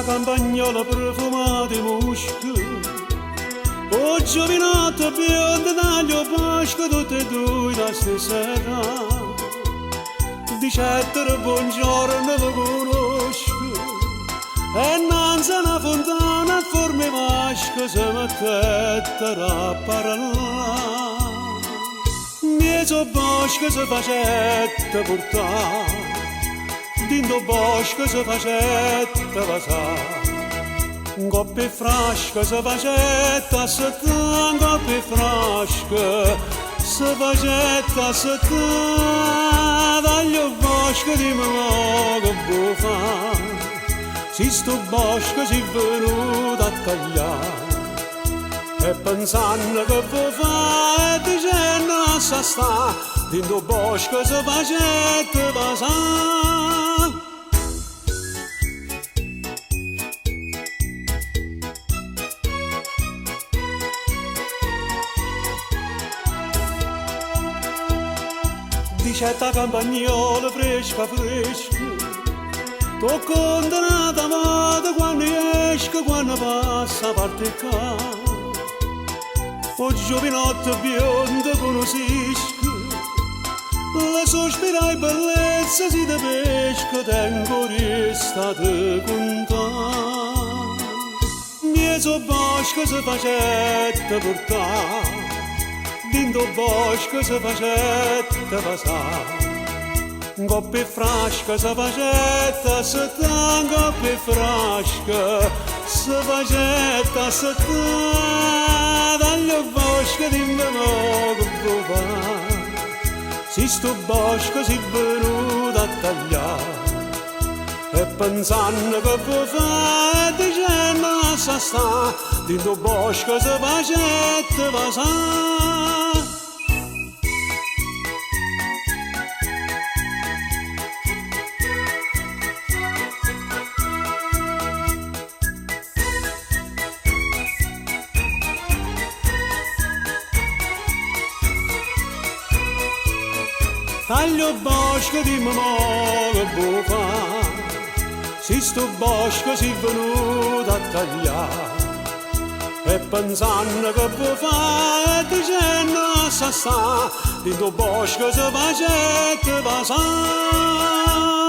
campagnola profumata di musco, o giovinotto biondo taglio pasco, tutte e due la stessa età. Dicettero buongiorno vi conosco, e innanzi a una fontana a forme vasche si mettettero a parlare. Mezzo bosco si facette portare, dentro bosco si facette vasare. Un coppia frasca si facette assettare, un coppia frasca si facette assettare. Taglio bosco di mamma che buffa, si sto bosco si è venuto a tagliare. E pensando che può fare e dicendo a sa sta, dentro bosco si facette vasare. Dicetta campagnola fresca fresca, t'ho condannata amata quando esco, quando passa a parte qua. O giovinotto biondo conoscisco, la sospira e bellezza si da pesca, tengo resta di contare. Mezzo bosco si facette portare, dentro bosco si facette vasare. Un coppia frasca si facette assettare, un coppia frasca si facette assettare. Taglio bosco di mamma che può fare, si sto bosco si è venuto a tagliare. E pensando che può fare e dicendo a sa sta, dentro bosco si facette vasare. Taglio bosco di mamma che può fare, si sto bosco si è venuto a tagliare. E pensando che può fare e dicendo a sa sta, dentro bosco si facette vasare.